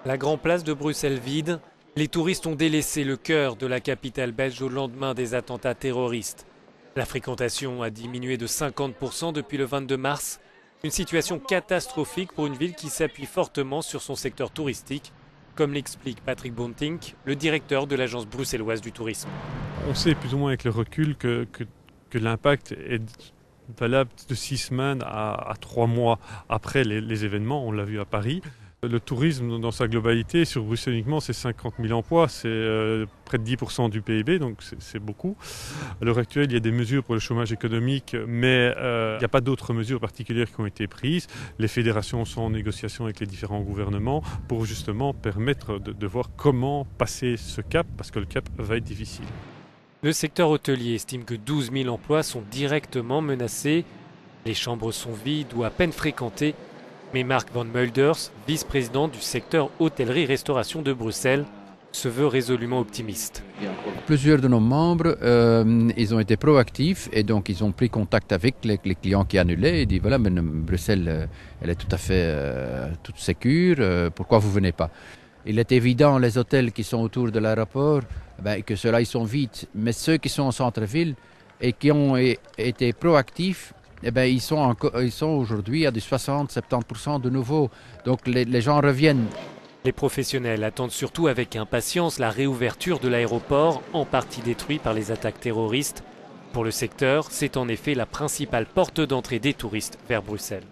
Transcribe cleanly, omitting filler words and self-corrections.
La grande place de Bruxelles vide, les touristes ont délaissé le cœur de la capitale belge au lendemain des attentats terroristes. La fréquentation a diminué de 50% depuis le 22 mars, une situation catastrophique pour une ville qui s'appuie fortement sur son secteur touristique, comme l'explique Patrick Bontink, le directeur de l'agence bruxelloise du tourisme. On sait plus ou moins avec le recul que l'impact est valable de 6 semaines à 3 mois après les événements, on l'a vu à Paris. Le tourisme dans sa globalité, sur Bruxelles uniquement, c'est 50 000 emplois, c'est près de 10% du PIB, donc c'est beaucoup. À l'heure actuelle, il y a des mesures pour le chômage économique, mais il n'y a pas d'autres mesures particulières qui ont été prises. Les fédérations sont en négociation avec les différents gouvernements pour justement permettre de voir comment passer ce cap, parce que le cap va être difficile. Le secteur hôtelier estime que 12 000 emplois sont directement menacés. Les chambres sont vides ou à peine fréquentées. Mais Mark van Mulders, vice-président du secteur hôtellerie-restauration de Bruxelles, se veut résolument optimiste. Plusieurs de nos membres, ils ont été proactifs et donc ils ont pris contact avec les clients qui annulaient et dit voilà, mais Bruxelles, elle est tout à fait toute sécure, pourquoi vous venez pas? Il est évident, les hôtels qui sont autour de l'aéroport, que ceux-là, ils sont vides. Mais ceux qui sont au centre-ville et qui ont été proactifs, ils sont aujourd'hui à des 60-70% de nouveau. Donc les gens reviennent. Les professionnels attendent surtout avec impatience la réouverture de l'aéroport, en partie détruit par les attaques terroristes. Pour le secteur, c'est en effet la principale porte d'entrée des touristes vers Bruxelles.